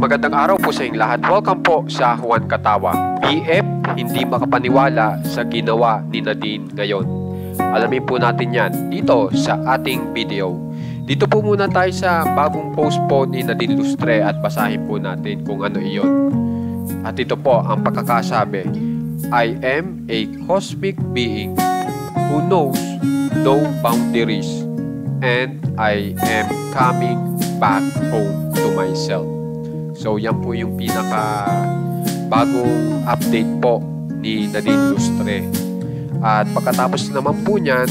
Magandang araw po sa inyong lahat. Welcome po sa Juan Katawa. BF, hindi makapaniwala sa ginawa ni Nadine ngayon. Alamin po natin yan dito sa ating video. Dito po muna tayo sa bagong post po ni Nadine Lustre at basahin po natin kung ano iyon. At ito po ang pagkakasabi. I am a cosmic being who knows no boundaries and I am coming back home to myself. So yan po yung pinaka bagong update po ni Nadine Lustre. At pagkatapos naman po niyan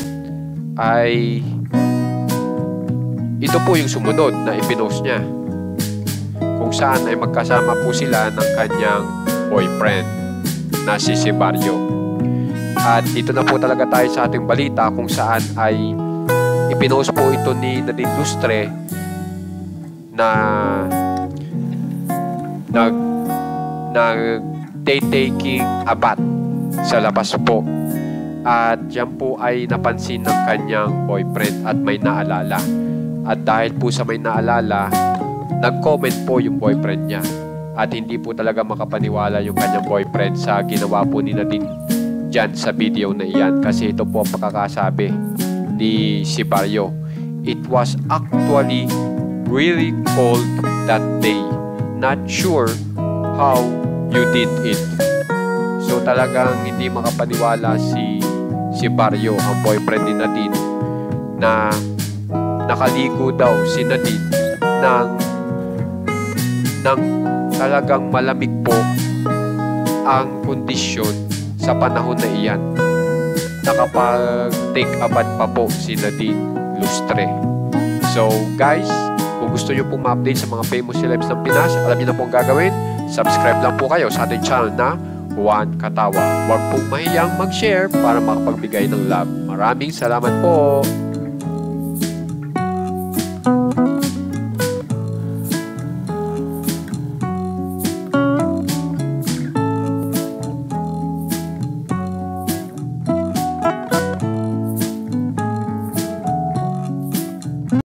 ay ito po yung sumunod na ipinost niya, kung saan ay magkasama po sila ng kanyang boyfriend na si Barrio. At dito na po talaga tayo sa ating balita kung saan ay ipinost po ito ni Nadine Lustre na nag-taking a bath sa labas po. At yan po ay napansin ng kanyang boyfriend at may naalala. At dahil po sa may naalala, nag-comment po yung boyfriend niya. At hindi po talaga makapaniwala yung kanyang boyfriend sa ginawa po ni Nadine dyan sa video na iyan. Kasi ito po ang pagkakasabi ni Barrio. It was actually really cold that day. Not sure how you did it. So talagang hindi makapaniwala si Barrio, ang boyfriend ni Nadine, na nakaligo daw si Nadine ng talagang malamig po ang kondisyon sa panahon na iyan. Nakapag-take a bath pa po si Nadine Lustre. So guys, kung gusto nyo pong ma-update sa mga famous celebs ng Pinas, alam nyo na pong gagawin. Subscribe lang po kayo sa ating channel na Juan Katawa. Huwag pong mahiyang mag-share para makapagbigay ng love. Maraming salamat po!